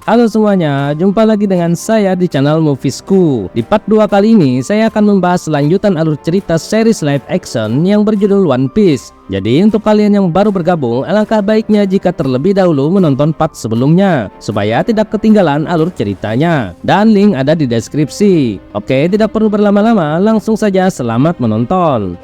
Halo semuanya, jumpa lagi dengan saya di channel Moviesku. Di part 2 kali ini, saya akan membahas lanjutan alur cerita series live action yang berjudul One Piece. Jadi untuk kalian yang baru bergabung, alangkah baiknya jika terlebih dahulu menonton part sebelumnya, supaya tidak ketinggalan alur ceritanya. Dan link ada di deskripsi. Oke, tidak perlu berlama-lama, langsung saja selamat menonton.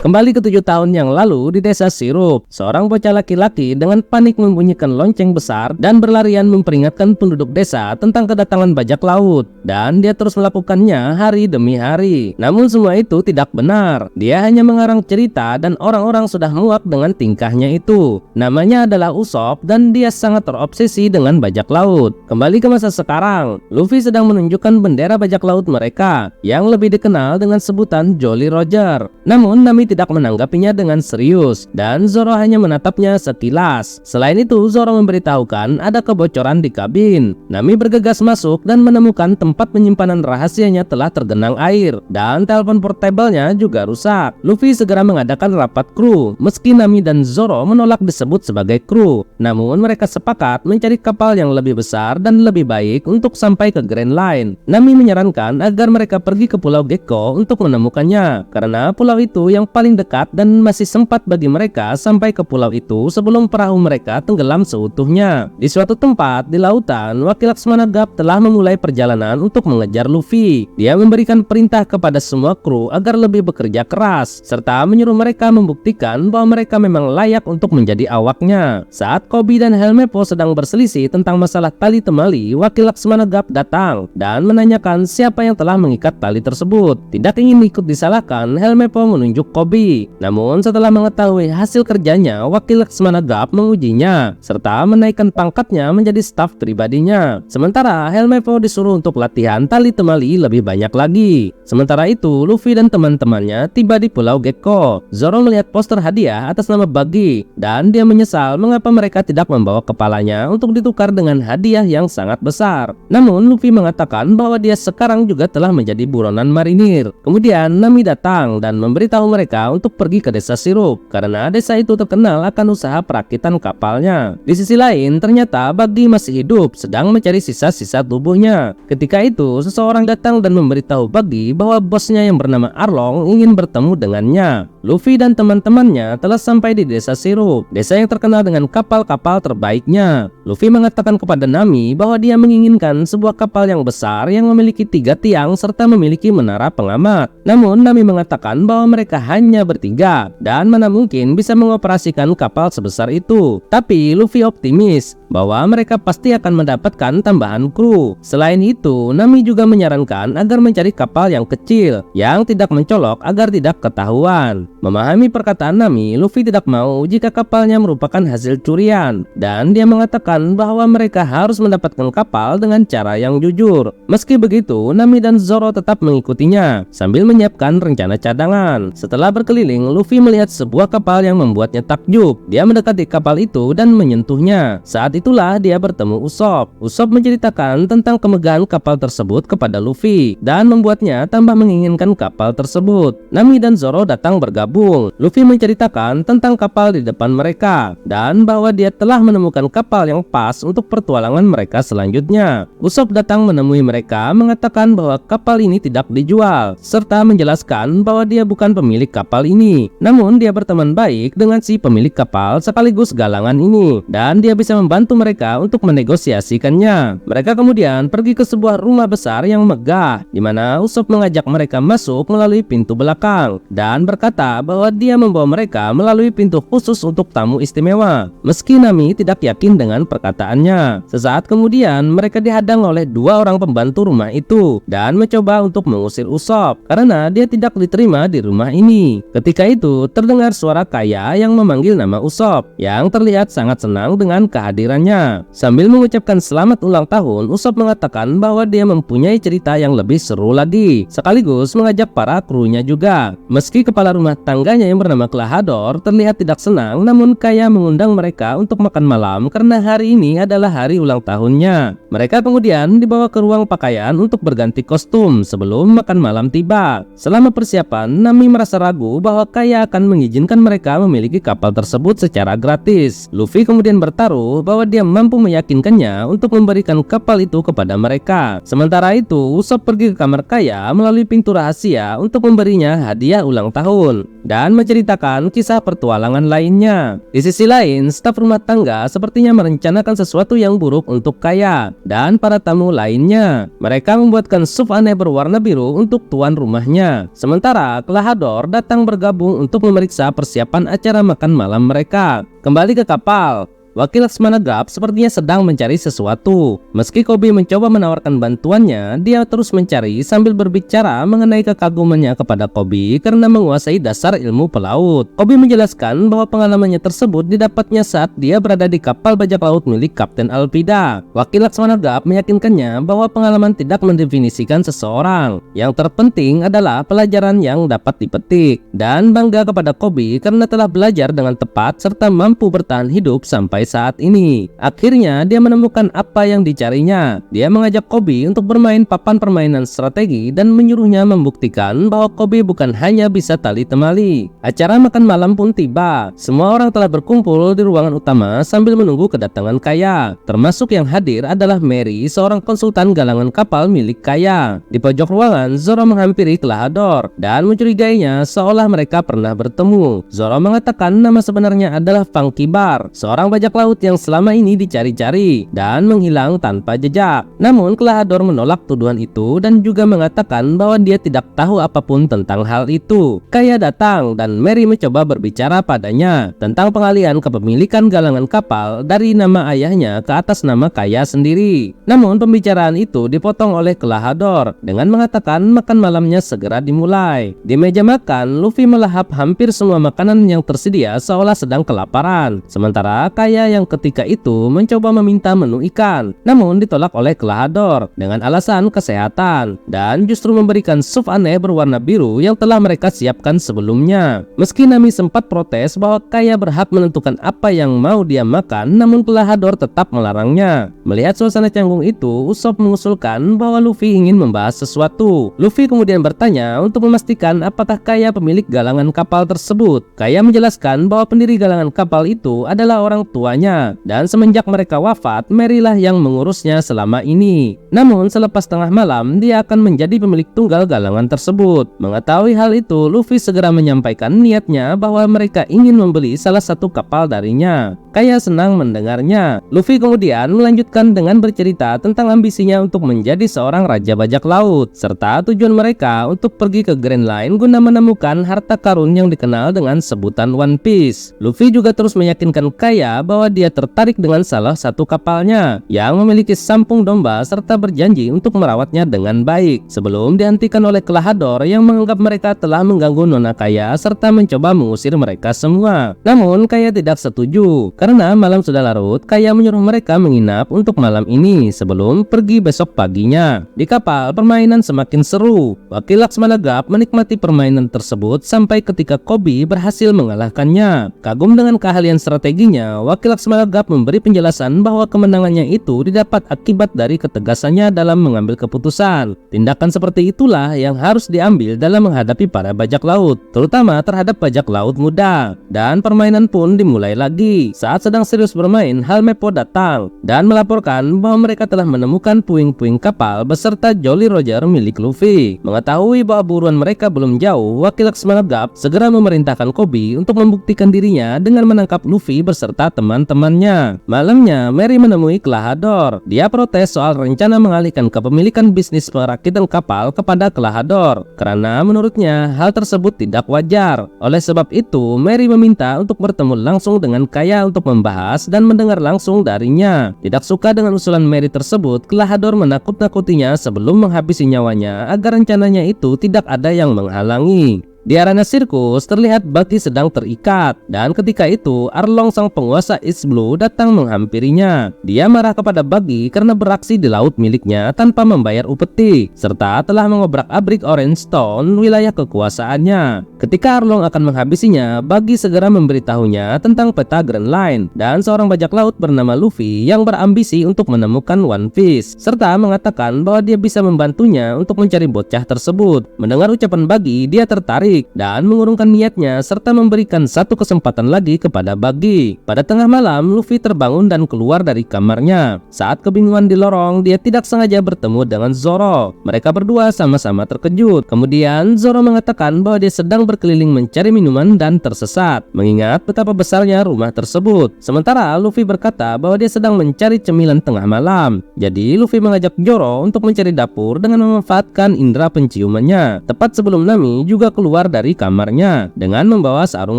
Kembali ke 7 tahun yang lalu di desa Sirup, seorang bocah laki-laki dengan panik membunyikan lonceng besar dan berlarian memperingatkan penduduk desa tentang kedatangan bajak laut. Dan dia terus melakukannya hari demi hari. Namun semua itu tidak benar. Dia hanya mengarang cerita dan orang-orang sudah muak dengan tingkahnya itu. Namanya adalah Usopp dan dia sangat terobsesi dengan bajak laut. Kembali ke masa sekarang, Luffy sedang menunjukkan bendera bajak laut mereka yang lebih dikenal dengan sebutan Jolly Roger. Namun Nami tidak menanggapinya dengan serius dan Zoro hanya menatapnya sekilas. Selain itu, Zoro memberitahukan ada kebocoran di kabin. Nami bergegas masuk dan menemukan tempat penyimpanan rahasianya telah tergenang air dan telepon portable-nya juga rusak. Luffy segera mengadakan rapat kru. Meski Nami dan Zoro menolak disebut sebagai kru, namun mereka sepakat mencari kapal yang lebih besar dan lebih baik untuk sampai ke Grand Line. Nami menyarankan agar mereka pergi ke Pulau Gecko untuk menemukannya, karena pulau itu yang paling dekat dan masih sempat bagi mereka sampai ke pulau itu sebelum perahu mereka tenggelam seutuhnya. Di suatu tempat di lautan, wakil Laksmana Gap telah memulai perjalanan untuk mengejar Luffy. Dia memberikan perintah kepada semua kru agar lebih bekerja keras, serta menyuruh mereka membuktikan bahwa mereka memang layak untuk menjadi awaknya. Saat Koby dan Helmeppo sedang berselisih tentang masalah tali temali, wakil Laksmana Gap datang dan menanyakan siapa yang telah mengikat tali tersebut. Tidak ingin ikut disalahkan, Helmeppo menunjuk Koby. Namun setelah mengetahui hasil kerjanya, wakil Laksmana Gap mengujinya serta menaikkan pangkatnya menjadi staf pribadinya. Sementara Helmeppo disuruh untuk latihan tali temali lebih banyak lagi. Sementara itu, Luffy dan teman-temannya tiba di Pulau Gecko. Zoro melihat poster hadiah atas nama Buggy dan dia menyesal mengapa mereka tidak membawa kepalanya untuk ditukar dengan hadiah yang sangat besar. Namun Luffy mengatakan bahwa dia sekarang juga telah menjadi buronan marinir. Kemudian Nami datang dan memberitahu mereka untuk pergi ke desa Sirup karena desa itu terkenal akan usaha perakitan kapalnya. Di sisi lain, ternyata Buggy masih hidup sedang mencari sisa-sisa tubuhnya. Ketika itu, seseorang datang dan memberitahu Buggy bahwa bosnya yang bernama Arlong ingin bertemu dengannya. Luffy dan teman-temannya telah sampai di desa Sirup, desa yang terkenal dengan kapal-kapal terbaiknya. Luffy mengatakan kepada Nami bahwa dia menginginkan sebuah kapal yang besar yang memiliki 3 tiang serta memiliki menara pengamat. Namun Nami mengatakan bahwa mereka hanya bertiga dan mana mungkin bisa mengoperasikan kapal sebesar itu. Tapi Luffy optimis bahwa mereka pasti akan mendapatkan tambahan kru. Selain itu, Nami juga menyarankan agar mencari kapal yang kecil yang tidak mencolok agar tidak ketahuan. Memahami perkataan Nami, Luffy tidak mau jika kapalnya merupakan hasil curian dan dia mengatakan bahwa mereka harus mendapatkan kapal dengan cara yang jujur. Meski begitu, Nami dan Zoro tetap mengikutinya sambil menyiapkan rencana cadangan. Setelah berkeliling, Luffy melihat sebuah kapal yang membuatnya takjub. Dia mendekati kapal itu dan menyentuhnya. Saat itulah dia bertemu Usopp. Usopp menceritakan tentang kemegahan kapal tersebut kepada Luffy dan membuatnya tambah menginginkan kapal tersebut. Nami dan Zoro datang bergabung. Luffy menceritakan tentang kapal di depan mereka dan bahwa dia telah menemukan kapal yang pas untuk pertualangan mereka selanjutnya. Usopp datang menemui mereka mengatakan bahwa kapal ini tidak dijual serta menjelaskan bahwa dia bukan pemilik kapal ini, namun dia berteman baik dengan si pemilik kapal sekaligus galangan ini dan dia bisa membantu mereka untuk menegosiasikannya. Mereka kemudian pergi ke sebuah rumah besar yang megah di mana Usopp mengajak mereka masuk melalui pintu belakang dan berkata bahwa dia membawa mereka melalui pintu khusus untuk tamu istimewa. Meski Nami tidak yakin dengan perkataannya. Sesaat kemudian mereka dihadang oleh 2 orang pembantu rumah itu dan mencoba untuk mengusir Usopp karena dia tidak diterima di rumah ini. Ketika itu terdengar suara Kaya yang memanggil nama Usopp yang terlihat sangat senang dengan kehadirannya. saudaranya. Sambil mengucapkan selamat ulang tahun, Usopp mengatakan bahwa dia mempunyai cerita yang lebih seru lagi, sekaligus mengajak para krunya juga. Meski kepala rumah tangganya yang bernama Klahadore terlihat tidak senang, namun Kaya mengundang mereka untuk makan malam karena hari ini adalah hari ulang tahunnya. Mereka kemudian dibawa ke ruang pakaian untuk berganti kostum sebelum makan malam tiba. Selama persiapan, Nami merasa ragu bahwa Kaya akan mengizinkan mereka memiliki kapal tersebut secara gratis. Luffy kemudian bertaruh bahwa dia mampu meyakinkannya untuk memberikan kapal itu kepada mereka. Sementara itu, Usopp pergi ke kamar Kaya melalui pintu rahasia untuk memberinya hadiah ulang tahun dan menceritakan kisah petualangan lainnya. Di sisi lain, staf rumah tangga sepertinya merencanakan sesuatu yang buruk untuk Kaya dan para tamu lainnya. Mereka membuatkan sup aneh berwarna biru untuk tuan rumahnya. Sementara Klahadore datang bergabung untuk memeriksa persiapan acara makan malam mereka. Kembali ke kapal, wakil Laksmana Drop sepertinya sedang mencari sesuatu. Meski Koby mencoba menawarkan bantuannya, dia terus mencari sambil berbicara mengenai kekagumannya kepada Koby karena menguasai dasar ilmu pelaut. Koby menjelaskan bahwa pengalamannya tersebut didapatnya saat dia berada di kapal bajak laut milik Kapten Alvida. Wakil Laksmana Drop meyakinkannya bahwa pengalaman tidak mendefinisikan seseorang. Yang terpenting adalah pelajaran yang dapat dipetik, dan bangga kepada Koby karena telah belajar dengan tepat serta mampu bertahan hidup sampai saat ini. Akhirnya dia menemukan apa yang dicarinya. Dia mengajak Koby untuk bermain papan permainan strategi dan menyuruhnya membuktikan bahwa Koby bukan hanya bisa tali temali. Acara makan malam pun tiba. Semua orang telah berkumpul di ruangan utama sambil menunggu kedatangan Kaya. Termasuk yang hadir adalah Mary, seorang konsultan galangan kapal milik Kaya. Di pojok ruangan, Zoro menghampiri Klahadore dan mencurigainya seolah mereka pernah bertemu. Zoro mengatakan nama sebenarnya adalah Funky Bar, seorang bajak laut yang selama ini dicari-cari dan menghilang tanpa jejak. Namun Klahadore menolak tuduhan itu dan juga mengatakan bahwa dia tidak tahu apapun tentang hal itu. Kaya datang dan Mary mencoba berbicara padanya tentang pengalihan kepemilikan galangan kapal dari nama ayahnya ke atas nama Kaya sendiri. Namun pembicaraan itu dipotong oleh Klahadore dengan mengatakan makan malamnya segera dimulai. Di meja makan, Luffy melahap hampir semua makanan yang tersedia seolah sedang kelaparan. Sementara Kaya yang ketika itu mencoba meminta menu ikan, namun ditolak oleh Klahadore dengan alasan kesehatan dan justru memberikan sup aneh berwarna biru yang telah mereka siapkan sebelumnya. Meski Nami sempat protes bahwa Kaya berhak menentukan apa yang mau dia makan, namun Klahadore tetap melarangnya. Melihat suasana canggung itu, Usopp mengusulkan bahwa Luffy ingin membahas sesuatu. Luffy kemudian bertanya untuk memastikan apakah Kaya pemilik galangan kapal tersebut. Kaya menjelaskan bahwa pendiri galangan kapal itu adalah orang tuanya, dan semenjak mereka wafat, Mary lah yang mengurusnya selama ini. Namun selepas tengah malam, dia akan menjadi pemilik tunggal galangan tersebut. Mengetahui hal itu, Luffy segera menyampaikan niatnya bahwa mereka ingin membeli salah satu kapal darinya. Kaya senang mendengarnya. Luffy kemudian melanjutkan dengan bercerita tentang ambisinya untuk menjadi seorang raja bajak laut, serta tujuan mereka untuk pergi ke Grand Line guna menemukan harta karun yang dikenal dengan sebutan One Piece. Luffy juga terus meyakinkan Kaya bahwa dia tertarik dengan salah satu kapalnya yang memiliki sampung domba serta berjanji untuk merawatnya dengan baik sebelum dihentikan oleh Klahadore yang menganggap mereka telah mengganggu Nona Kaya serta mencoba mengusir mereka semua. Namun Kaya tidak setuju karena malam sudah larut. Kaya menyuruh mereka menginap untuk malam ini sebelum pergi besok paginya. Di kapal, permainan semakin seru. Wakil Laksmana Drop menikmati permainan tersebut sampai ketika Koby berhasil mengalahkannya. Kagum dengan keahlian strateginya, Wakil Laksmana Drop memberi penjelasan bahwa kemenangannya itu didapat akibat dari ketegasannya dalam mengambil keputusan. Tindakan seperti itulah yang harus diambil dalam menghadapi para bajak laut, terutama terhadap bajak laut muda. Dan permainan pun dimulai lagi. Saat sedang serius bermain, Helmeppo datang dan melaporkan bahwa mereka telah menemukan puing-puing kapal beserta Jolly Roger milik Luffy. Mengetahui bahwa buruan mereka belum jauh, Wakil Laksmana Drop segera memerintahkan Koby untuk membuktikan dirinya dengan menangkap Luffy beserta teman-temannya. Malamnya, Mary menemui Klahadore. Dia protes soal rencana mengalihkan kepemilikan bisnis perakitan kapal kepada Klahadore karena menurutnya hal tersebut tidak wajar. Oleh sebab itu, Mary meminta untuk bertemu langsung dengan Kaya untuk membahas dan mendengar langsung darinya. Tidak suka dengan usulan Mary tersebut, Klahadore menakut-nakutinya sebelum menghabisi nyawanya agar rencananya itu tidak ada yang menghalangi. Di arena sirkus terlihat Buggy sedang terikat, dan ketika itu Arlong sang penguasa East Blue datang menghampirinya. Dia marah kepada Buggy karena beraksi di laut miliknya tanpa membayar upeti, serta telah mengobrak-abrik Orange Stone, wilayah kekuasaannya. Ketika Arlong akan menghabisinya, Buggy segera memberitahunya tentang peta Grand Line dan seorang bajak laut bernama Luffy yang berambisi untuk menemukan One Piece, serta mengatakan bahwa dia bisa membantunya untuk mencari bocah tersebut. Mendengar ucapan Buggy, dia tertarik dan mengurungkan niatnya serta memberikan satu kesempatan lagi kepada Buggy. Pada tengah malam, Luffy terbangun dan keluar dari kamarnya. Saat kebingungan di lorong, dia tidak sengaja bertemu dengan Zoro. Mereka berdua sama-sama terkejut. Kemudian Zoro mengatakan bahwa dia sedang berkeliling mencari minuman dan tersesat, mengingat betapa besarnya rumah tersebut. Sementara Luffy berkata bahwa dia sedang mencari cemilan tengah malam. Jadi Luffy mengajak Zoro untuk mencari dapur dengan memanfaatkan indera penciumannya. Tepat sebelum Nami juga keluar dari kamarnya dengan membawa sarung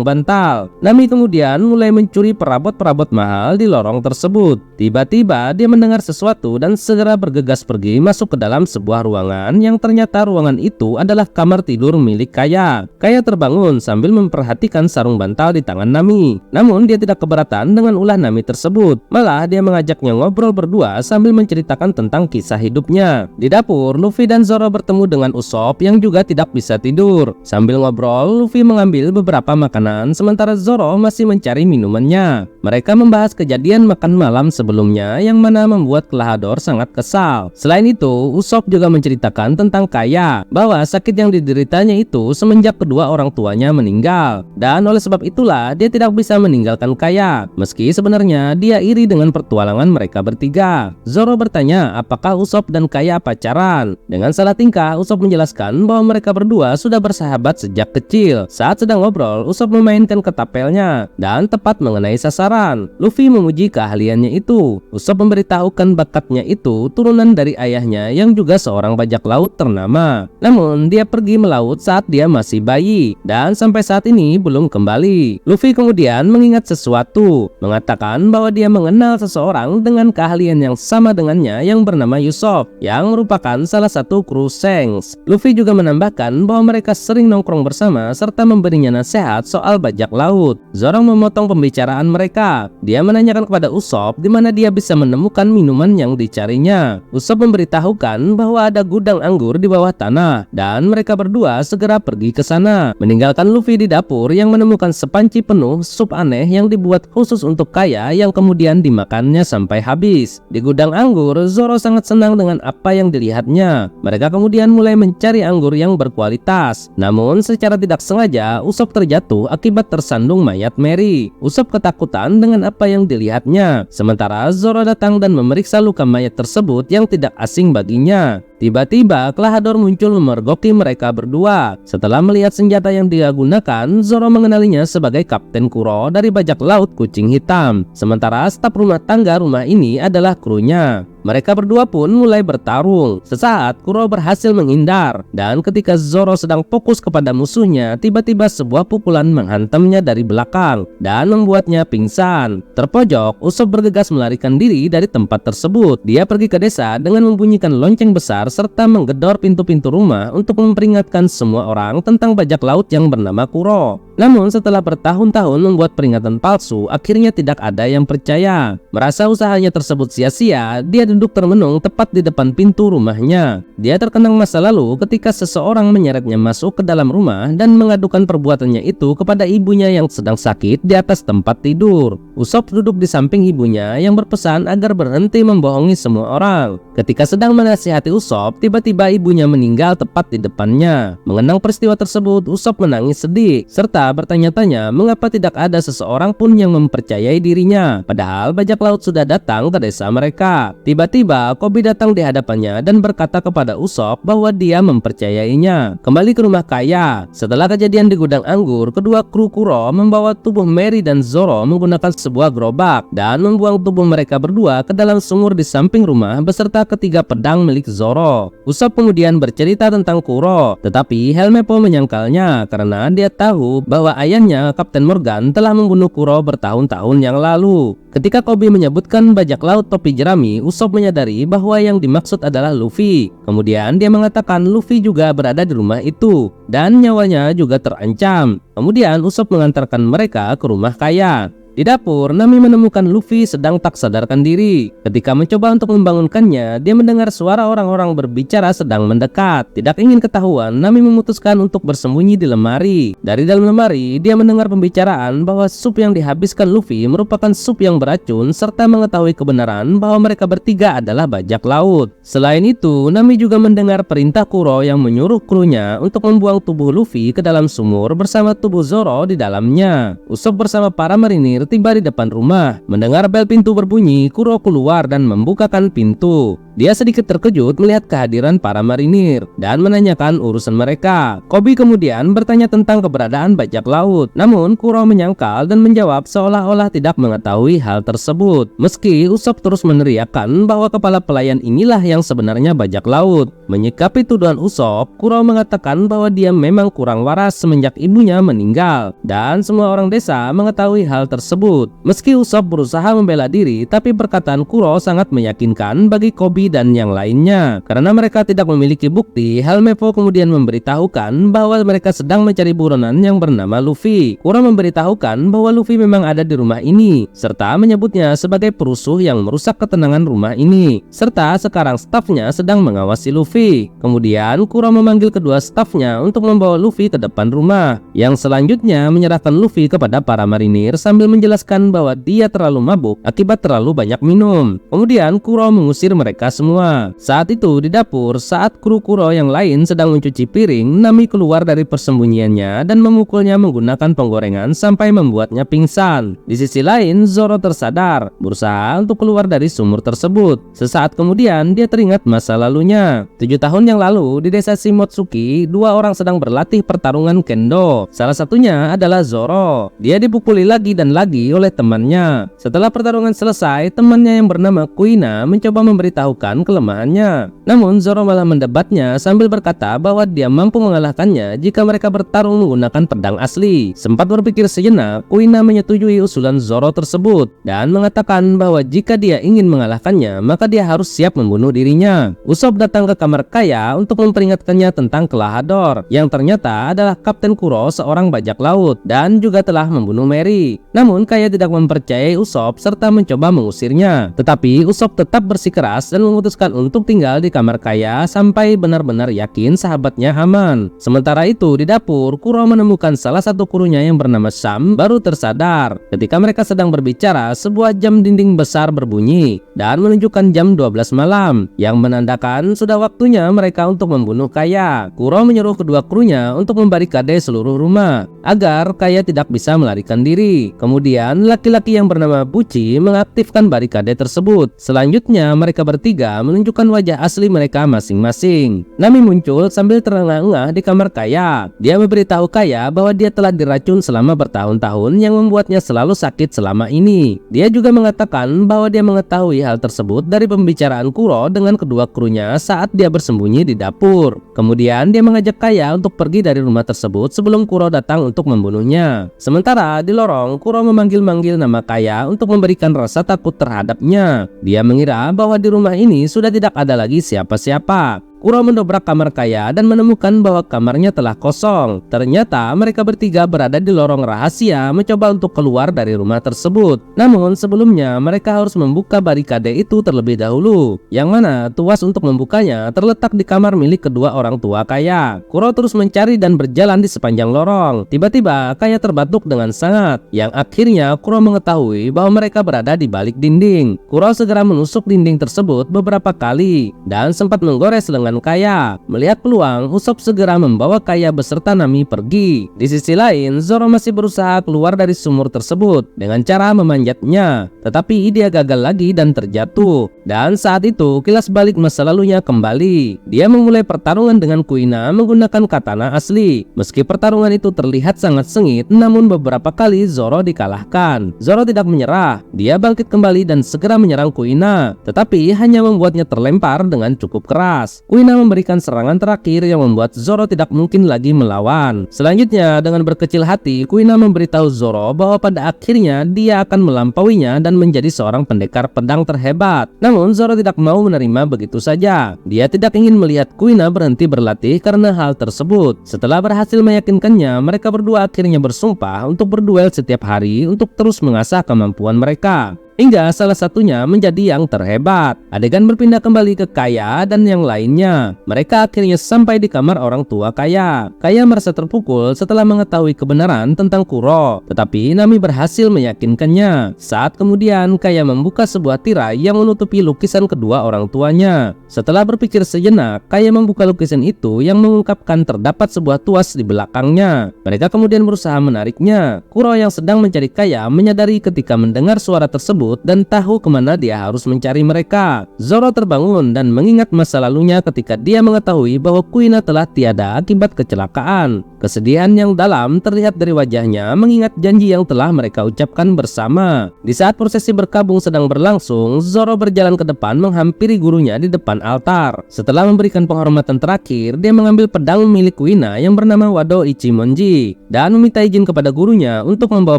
bantal. Nami kemudian mulai mencuri perabot-perabot mahal di lorong tersebut. Tiba-tiba dia mendengar sesuatu dan segera bergegas pergi masuk ke dalam sebuah ruangan yang ternyata ruangan itu adalah kamar tidur milik Kaya. Kaya terbangun sambil memperhatikan sarung bantal di tangan Nami. Namun dia tidak keberatan dengan ulah Nami tersebut. Malah dia mengajaknya ngobrol berdua sambil menceritakan tentang kisah hidupnya. Di dapur, Luffy dan Zoro bertemu dengan Usopp yang juga tidak bisa tidur. Sambil ngobrol, Luffy mengambil beberapa makanan sementara Zoro masih mencari minumannya. Mereka membahas kejadian makan malam sebelumnya yang mana membuat Klahadore sangat kesal. Selain itu, Usopp juga menceritakan tentang Kaya, bahwa sakit yang dideritanya itu semenjak kedua orang tuanya meninggal, dan oleh sebab itulah dia tidak bisa meninggalkan Kaya, meski sebenarnya dia iri dengan pertualangan mereka bertiga. Zoro bertanya apakah Usopp dan Kaya pacaran. Dengan salah tingkah, Usopp menjelaskan bahwa mereka berdua sudah bersahabat sejak kecil. Saat sedang ngobrol, Usopp memainkan ketapelnya dan tepat mengenai sasaran. Luffy memuji keahliannya itu. Usopp memberitahukan bakatnya itu turunan dari ayahnya yang juga seorang bajak laut ternama. Namun dia pergi melaut saat dia masih bayi dan sampai saat ini belum kembali. Luffy kemudian mengingat sesuatu, mengatakan bahwa dia mengenal seseorang dengan keahlian yang sama dengannya yang bernama Usopp, yang merupakan salah satu kru Shanks. Luffy juga menambahkan bahwa mereka sering nongkrong bersama serta memberinya nasihat soal bajak laut. Zoro memotong pembicaraan mereka. Dia menanyakan kepada Usopp di mana dia bisa menemukan minuman yang dicarinya. Usopp memberitahukan bahwa ada gudang anggur di bawah tanah dan mereka berdua segera pergi ke sana, meninggalkan Luffy di dapur yang menemukan sepanci penuh sup aneh yang dibuat khusus untuk Kaya yang kemudian dimakannya sampai habis. Di gudang anggur, Zoro sangat senang dengan apa yang dilihatnya. Mereka kemudian mulai mencari anggur yang berkualitas. Namun secara tidak sengaja Usopp terjatuh akibat tersandung mayat Mary. Usopp ketakutan dengan apa yang dilihatnya, sementara Zoro datang dan memeriksa luka mayat tersebut yang tidak asing baginya. Tiba-tiba Klahadore muncul memergoki mereka berdua. Setelah melihat senjata yang dia gunakan, Zoro mengenalinya sebagai Kapten Kuro dari bajak laut Kucing Hitam. Sementara staf rumah tangga rumah ini adalah krunya. Mereka berdua pun mulai bertarung. Sesaat Kuro berhasil menghindar, dan ketika Zoro sedang fokus kepada musuhnya, tiba-tiba sebuah pukulan menghantamnya dari belakang dan membuatnya pingsan. Terpojok, Usopp bergegas melarikan diri dari tempat tersebut. Dia pergi ke desa dengan membunyikan lonceng besar serta menggedor pintu-pintu rumah untuk memperingatkan semua orang tentang bajak laut yang bernama Kuro. Namun setelah bertahun-tahun membuat peringatan palsu, akhirnya tidak ada yang percaya. Merasa usahanya tersebut sia-sia, dia duduk termenung tepat di depan pintu rumahnya. Dia terkenang masa lalu ketika seseorang menyeretnya masuk ke dalam rumah dan mengadukan perbuatannya itu kepada ibunya yang sedang sakit di atas tempat tidur. Usopp duduk di samping ibunya yang berpesan agar berhenti membohongi semua orang. Ketika sedang menasihati Usopp, tiba-tiba ibunya meninggal tepat di depannya. Mengenang peristiwa tersebut, Usopp menangis sedih serta bertanya-tanya mengapa tidak ada seseorang pun yang mempercayai dirinya, padahal bajak laut sudah datang ke desa mereka. Tiba-tiba Koby datang di hadapannya dan berkata kepada Usopp bahwa dia mempercayainya. Kembali ke rumah Kaya. Setelah kejadian di gudang anggur, kedua kru Kuro membawa tubuh Mary dan Zoro menggunakan sebuah gerobak dan membuang tubuh mereka berdua ke dalam sumur di samping rumah beserta ketiga pedang milik Zoro. Usopp kemudian bercerita tentang Kuro, tetapi Helmeppo menyangkalnya karena dia tahu bahwa ayahnya Kapten Morgan telah membunuh Kuro bertahun-tahun yang lalu. Ketika Koby menyebutkan bajak laut topi jerami, Usopp menyadari bahwa yang dimaksud adalah Luffy. Kemudian dia mengatakan Luffy juga berada di rumah itu dan nyawanya juga terancam. Kemudian Usopp mengantarkan mereka ke rumah Kaya. Di dapur, Nami menemukan Luffy sedang tak sadarkan diri. Ketika mencoba untuk membangunkannya, dia mendengar suara orang-orang berbicara sedang mendekat. Tidak ingin ketahuan, Nami memutuskan untuk bersembunyi di lemari. Dari dalam lemari, dia mendengar pembicaraan bahwa sup yang dihabiskan Luffy merupakan sup yang beracun, serta mengetahui kebenaran bahwa mereka bertiga adalah bajak laut. Selain itu, Nami juga mendengar perintah Kuro yang menyuruh krunya untuk membuang tubuh Luffy ke dalam sumur bersama tubuh Zoro di dalamnya. Usopp bersama para marinir tiba di depan rumah. Mendengar bel pintu berbunyi, Kuro keluar dan membukakan pintu. Dia sedikit terkejut melihat kehadiran para marinir dan menanyakan urusan mereka. Koby kemudian bertanya tentang keberadaan bajak laut. Namun Kuro menyangkal dan menjawab seolah-olah tidak mengetahui hal tersebut. Meski Usopp terus meneriakkan bahwa kepala pelayan inilah yang sebenarnya bajak laut. Menyikapi tuduhan Usopp, Kuro mengatakan bahwa dia memang kurang waras semenjak ibunya meninggal dan semua orang desa mengetahui hal tersebut. Meski Usopp berusaha membela diri, tapi perkataan Kuro sangat meyakinkan bagi Koby dan yang lainnya. Karena mereka tidak memiliki bukti, Helmeppo kemudian memberitahukan bahwa mereka sedang mencari buronan yang bernama Luffy. Kuro memberitahukan bahwa Luffy memang ada di rumah ini, serta menyebutnya sebagai perusuh yang merusak ketenangan rumah ini, serta sekarang stafnya sedang mengawasi Luffy. Kemudian Kuro memanggil kedua stafnya untuk membawa Luffy ke depan rumah, yang selanjutnya menyerahkan Luffy kepada para marinir sambil menjelaskan bahwa dia terlalu mabuk akibat terlalu banyak minum. Kemudian Kuro mengusir mereka semua. Saat itu di dapur, saat kru Kuro yang lain sedang mencuci piring, Nami keluar dari persembunyiannya dan memukulnya menggunakan penggorengan sampai membuatnya pingsan. Di sisi lain, Zoro tersadar, berusaha untuk keluar dari sumur tersebut. Sesaat kemudian dia teringat masa lalunya. 7 tahun yang lalu di desa Shimotsuki, 2 orang sedang berlatih pertarungan kendo. Salah satunya adalah Zoro. Dia dipukuli lagi dan lagi oleh temannya. Setelah pertarungan selesai, temannya yang bernama Kuina mencoba memberitahukan kelemahannya. Namun Zoro malah mendebatnya sambil berkata bahwa dia mampu mengalahkannya jika mereka bertarung menggunakan pedang asli. Sempat berpikir sejenak, Kuina menyetujui usulan Zoro tersebut dan mengatakan bahwa jika dia ingin mengalahkannya, maka dia harus siap membunuh dirinya. Usopp datang ke kamar Kaya untuk memperingatkannya tentang Kelahador, yang ternyata adalah Kapten Kuro, seorang bajak laut, dan juga telah membunuh Mary. Namun Kaya tidak mempercayai Usopp serta mencoba mengusirnya. Tetapi Usopp tetap bersikeras dan memutuskan untuk tinggal di kamar Kaya sampai benar-benar yakin sahabatnya aman. Sementara itu di dapur, Kuro menemukan salah satu krunya yang bernama Sam baru tersadar. Ketika mereka sedang berbicara, sebuah jam dinding besar berbunyi dan menunjukkan jam 12 malam, yang menandakan sudah waktunya mereka untuk membunuh Kaya. Kuro menyuruh kedua krunya untuk membarikade seluruh rumah agar Kaya tidak bisa melarikan diri. Kemudian laki-laki yang bernama Buci mengaktifkan barikade tersebut. Selanjutnya mereka bertiga menunjukkan wajah asli mereka masing-masing. Nami muncul sambil terengah-engah di kamar Kaya. Dia memberitahu Kaya bahwa dia telah diracun selama bertahun-tahun yang membuatnya selalu sakit selama ini. Dia juga mengatakan bahwa dia mengetahui hal tersebut dari pembicaraan Kuro dengan kedua krunya saat dia bersembunyi di dapur. Kemudian dia mengajak Kaya untuk pergi dari rumah tersebut sebelum Kuro datang untuk membunuhnya. Sementara di lorong, Kuro memanggil-manggil nama Kaya untuk memberikan rasa takut terhadapnya. Dia mengira bahwa di rumah ini sudah tidak ada lagi siapa-siapa. Kuro mendobrak kamar Kaya dan menemukan bahwa kamarnya telah kosong. Ternyata mereka bertiga berada di lorong rahasia mencoba untuk keluar dari rumah tersebut. Namun sebelumnya mereka harus membuka barikade itu terlebih dahulu, yang mana tuas untuk membukanya terletak di kamar milik kedua orang tua Kaya. Kuro terus mencari dan berjalan di sepanjang lorong. Tiba-tiba Kaya terbatuk dengan sangat, yang akhirnya Kuro mengetahui bahwa mereka berada di balik dinding. Kuro segera menusuk dinding tersebut beberapa kali dan sempat menggores lengan Kaya. Melihat peluang, Usopp segera membawa Kaya beserta Nami pergi. Di sisi lain, Zoro masih berusaha keluar dari sumur tersebut dengan cara memanjatnya, tetapi dia gagal lagi dan terjatuh. Dan saat itu kilas balik masa lalunya kembali. Dia memulai pertarungan dengan Kuina menggunakan katana asli. Meski pertarungan itu terlihat sangat sengit, namun beberapa kali Zoro dikalahkan. Zoro tidak menyerah. Dia bangkit kembali dan segera menyerang Kuina, tetapi hanya membuatnya terlempar dengan cukup keras. Kuina Kuina memberikan serangan terakhir yang membuat Zoro tidak mungkin lagi melawan. Selanjutnya, dengan berkecil hati, Kuina memberitahu Zoro bahwa pada akhirnya dia akan melampauinya dan menjadi seorang pendekar pedang terhebat. Namun Zoro tidak mau menerima begitu saja. Dia tidak ingin melihat Kuina berhenti berlatih karena hal tersebut. Setelah berhasil meyakinkannya, mereka berdua akhirnya bersumpah untuk berduel setiap hari untuk terus mengasah kemampuan mereka, hingga salah satunya menjadi yang terhebat. Adegan berpindah kembali ke Kaya dan yang lainnya. Mereka akhirnya sampai di kamar orang tua Kaya. Kaya merasa terpukul setelah mengetahui kebenaran tentang Kuro, tetapi Nami berhasil meyakinkannya. Saat kemudian Kaya membuka sebuah tirai yang menutupi lukisan kedua orang tuanya. Setelah berpikir sejenak, Kaya membuka lukisan itu yang mengungkapkan terdapat sebuah tuas di belakangnya. Mereka kemudian berusaha menariknya. Kuro yang sedang mencari Kaya menyadari ketika mendengar suara tersebut dan tahu kemana dia harus mencari mereka. Zoro terbangun dan mengingat masa lalunya ketika dia mengetahui bahwa Kuina telah tiada akibat kecelakaan. Kesedihan yang dalam terlihat dari wajahnya mengingat janji yang telah mereka ucapkan bersama. Di saat prosesi berkabung sedang berlangsung, Zoro berjalan ke depan menghampiri gurunya di depan altar. Setelah memberikan penghormatan terakhir, dia mengambil pedang milik Kuina yang bernama Wado Ichimonji dan meminta izin kepada gurunya untuk membawa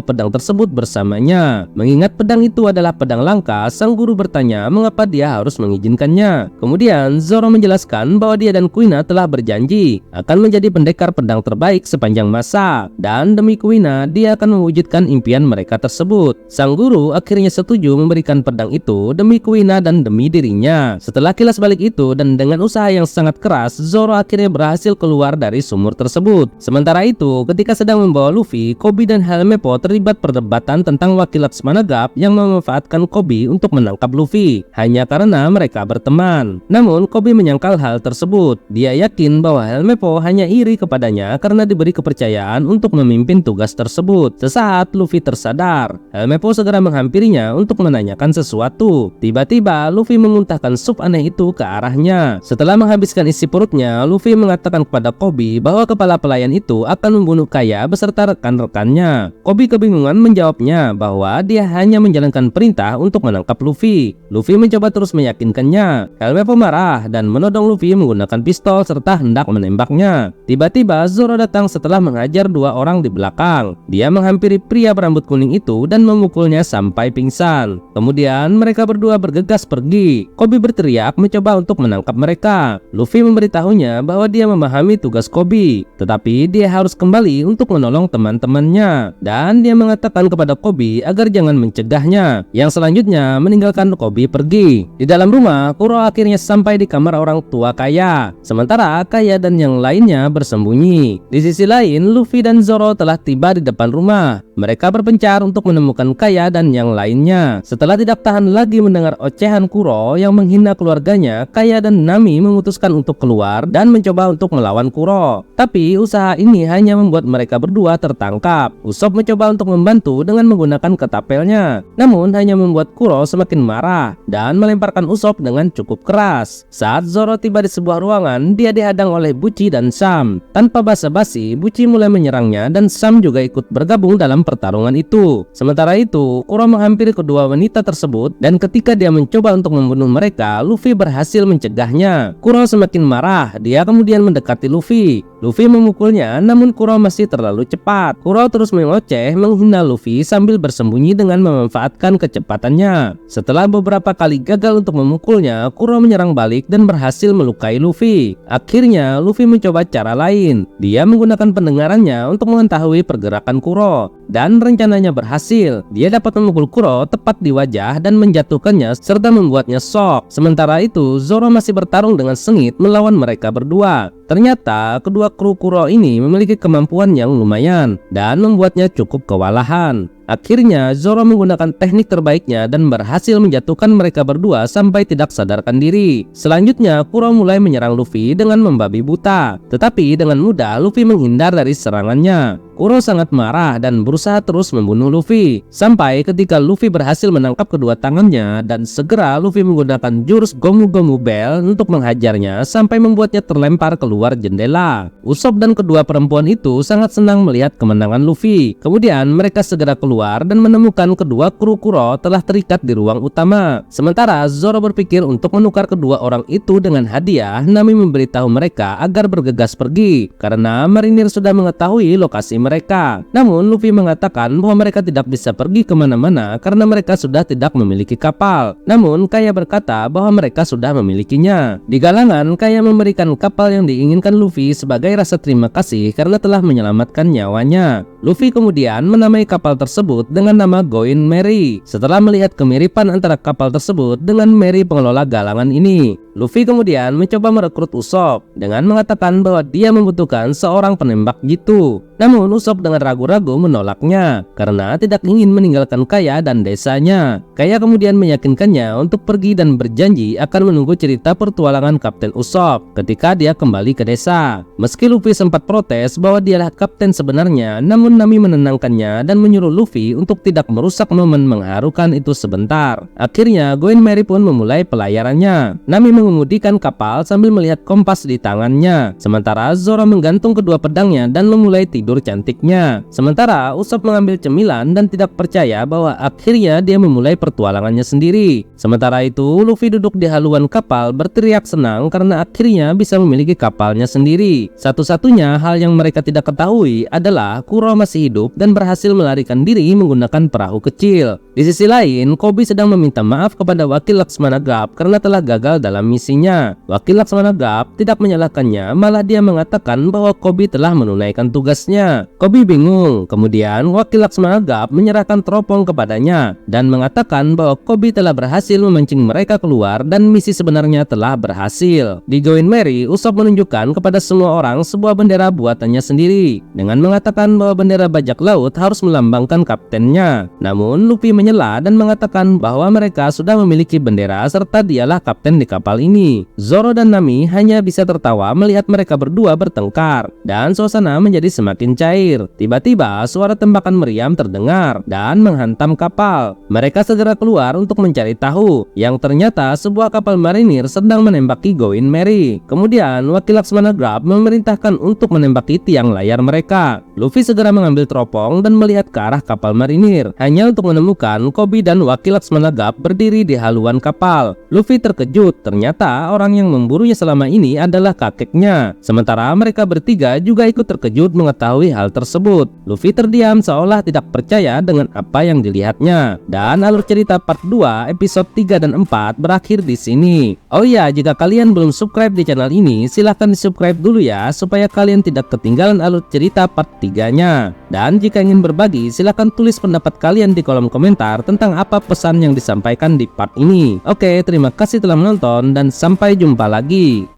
pedang tersebut bersamanya. Mengingat pedang itu adalah pedang langka, sang guru bertanya mengapa dia harus mengizinkannya. Kemudian Zoro menjelaskan bahwa dia dan Kuina telah berjanji akan menjadi pendekar pedang terbaik sepanjang masa, dan demi Kuina dia akan mewujudkan impian mereka tersebut. Sang guru akhirnya setuju memberikan pedang itu demi Kuina dan demi dirinya. Setelah kilas balik itu dan dengan usaha yang sangat keras, Zoro akhirnya berhasil keluar dari sumur tersebut. Sementara itu, ketika sedang membawa Luffy, Koby dan Helmeppo terlibat perdebatan tentang wakil Laksmana Gap yang memanfaatkan Koby untuk menangkap Luffy hanya karena mereka berteman. Namun Koby menyangkal hal tersebut. Dia yakin bahwa Helmeppo hanya iri kepadanya karena diberi kepercayaan untuk memimpin tugas tersebut. Sesaat Luffy tersadar. Helmeppo segera menghampirinya untuk menanyakan sesuatu. Tiba-tiba Luffy memuntahkan sup aneh itu ke arahnya. Setelah menghabiskan isi perutnya, Luffy mengatakan kepada Koby bahwa kepala pelayan itu akan membunuh Kaya beserta rekan-rekannya. Koby kebingungan menjawabnya bahwa dia hanya menjalankan perintah untuk menangkap Luffy. Luffy mencoba terus meyakinkannya. Helmeppo marah dan menodong Luffy menggunakan pistol serta hendak menembaknya. Tiba-tiba Zoro datang setelah menghajar dua orang di belakang. Dia menghampiri pria berambut kuning itu dan memukulnya sampai pingsan. Kemudian mereka berdua bergegas pergi. Koby berteriak mencoba untuk menangkap mereka. Luffy memberitahunya bahwa dia memahami tugas Koby, tetapi dia harus kembali untuk menolong teman-temannya, dan dia mengatakan kepada Koby agar jangan mencegahnya. Yang selanjutnya meninggalkan Koby pergi. Di dalam rumah, Kuro akhirnya sampai di kamar orang tua Kaya, sementara Kaya dan yang lainnya bersembunyi. Di sisi lain, Luffy dan Zoro telah tiba di depan rumah. Mereka berpencar untuk menemukan Kaya dan yang lainnya. Setelah tidak tahan lagi mendengar ocehan Kuro yang menghina keluarganya, Kaya dan Nami memutuskan untuk keluar dan mencoba untuk melawan Kuro. Tapi usaha ini hanya membuat mereka berdua tertangkap. Usopp mencoba untuk membantu dengan menggunakan ketapelnya, namun hanya membuat Kuro semakin marah dan melemparkan Usopp dengan cukup keras. Saat Zoro tiba di sebuah ruangan, dia dihadang oleh Buci dan Sam. Tanpa basa-basi, Buci mulai menyerangnya dan Sam juga ikut bergabung dalam pertarungan itu. Sementara itu, Kuro menghampiri kedua wanita tersebut dan ketika dia mencoba untuk membunuh mereka, Luffy berhasil mencegahnya. Kuro semakin marah, dia kemudian mendekati Luffy. Luffy memukulnya, namun Kuro masih terlalu cepat. Kuro terus mengoceh, menghina Luffy sambil bersembunyi dengan memanfaatkan kecepatannya. Setelah beberapa kali gagal untuk memukulnya, Kuro menyerang balik dan berhasil melukai Luffy. Akhirnya, Luffy mencoba cara lain. Dia menggunakan pendengarannya untuk mengetahui pergerakan Kuro, dan rencananya berhasil. Dia dapat memukul Kuro tepat di wajah dan menjatuhkannya serta membuatnya shock. Sementara itu, Zoro masih bertarung dengan sengit melawan mereka berdua. Ternyata kedua kru Kuro ini memiliki kemampuan yang lumayan dan membuatnya cukup kewalahan. Akhirnya Zoro menggunakan teknik terbaiknya dan berhasil menjatuhkan mereka berdua sampai tidak sadarkan diri. Selanjutnya Kuro mulai menyerang Luffy dengan membabi buta, tetapi dengan mudah Luffy menghindar dari serangannya. Kuro sangat marah dan berusaha terus membunuh Luffy. Sampai ketika Luffy berhasil menangkap kedua tangannya dan segera Luffy menggunakan jurus Gomu Gomu Bell untuk menghajarnya sampai membuatnya terlempar keluar jendela. Usopp dan kedua perempuan itu sangat senang melihat kemenangan Luffy. Kemudian mereka segera keluar dan menemukan kedua kru Kuro telah terikat di ruang utama. Sementara Zoro berpikir untuk menukar kedua orang itu dengan hadiah. Nami memberitahu mereka agar bergegas pergi karena marinir sudah mengetahui lokasi mereka. Namun Luffy mengatakan bahwa mereka tidak bisa pergi kemana-mana karena mereka sudah tidak memiliki kapal. Namun Kaya berkata bahwa mereka sudah memilikinya. Di galangan, Kaya memberikan kapal yang diinginkan Luffy sebagai rasa terima kasih karena telah menyelamatkan nyawanya. Luffy kemudian menamai kapal tersebut dengan nama Going Merry setelah melihat kemiripan antara kapal tersebut dengan Merry pengelola galangan ini. Luffy kemudian mencoba merekrut Usopp dengan mengatakan bahwa dia membutuhkan seorang penembak jitu. Namun Usopp dengan ragu-ragu menolaknya karena tidak ingin meninggalkan Kaya dan desanya. Kaya kemudian meyakinkannya untuk pergi dan berjanji akan menunggu cerita pertualangan Kapten Usopp ketika dia kembali ke desa. Meski Luffy sempat protes bahwa dialah kapten sebenarnya, namun Nami menenangkannya dan menyuruh Luffy untuk tidak merusak momen mengharukan itu sebentar. Akhirnya Going Merry pun memulai pelayarannya. Nami mengemudikan kapal sambil melihat kompas di tangannya. Sementara Zoro menggantung kedua pedangnya dan memulai tidur cantiknya. Sementara Usopp mengambil cemilan dan tidak percaya bahwa akhirnya dia memulai pertualangannya sendiri. Sementara itu Luffy duduk di haluan kapal berteriak senang karena akhirnya bisa memiliki kapalnya sendiri. Satu-satunya hal yang mereka tidak ketahui adalah Kuro masih hidup dan berhasil melarikan diri menggunakan perahu kecil. Di sisi lain, Koby sedang meminta maaf kepada wakil Laksmana Gap karena telah gagal dalam misinya. Wakil Laksmana Gap tidak menyalahkannya, malah dia mengatakan bahwa Koby telah menunaikan tugasnya. Koby bingung. Kemudian wakil Laksmana Gap menyerahkan teropong kepadanya dan mengatakan bahwa Koby telah berhasil memancing mereka keluar dan misi sebenarnya telah berhasil. Di Going Merry, Usopp menunjukkan kepada semua orang sebuah bendera buatannya sendiri dengan mengatakan bahwa bendera bajak laut harus melambangkan kaptennya. Namun Luffy menyela dan mengatakan bahwa mereka sudah memiliki bendera serta dialah kapten di kapal ini. Zoro dan Nami hanya bisa tertawa melihat mereka berdua bertengkar dan suasana menjadi semakin cair. Tiba-tiba suara tembakan meriam terdengar dan menghantam kapal. Mereka segera keluar untuk mencari tahu yang ternyata sebuah kapal marinir sedang menembaki Going Merry. Kemudian wakil Laksmana Gap memerintahkan untuk menembaki tiang layar mereka. Luffy segera mengambil teropong dan melihat ke arah kapal marinir hanya untuk menemukan Koby dan wakil Laksmana Gap berdiri di haluan kapal. Luffy terkejut, ternyata orang yang memburunya selama ini adalah kakeknya. Sementara mereka bertiga juga ikut terkejut mengetahui hal tersebut. Luffy terdiam seolah tidak percaya dengan apa yang dilihatnya. Dan alur cerita part 2 episode 3 dan 4 berakhir di sini. Oh iya, jika kalian belum subscribe di channel ini, silahkan di subscribe dulu ya supaya kalian tidak ketinggalan alur cerita part 3-nya. Dan jika ingin berbagi, silahkan tulis pendapat kalian di kolom komentar tentang apa pesan yang disampaikan di part ini. Oke, terima kasih telah menonton dan sampai jumpa lagi.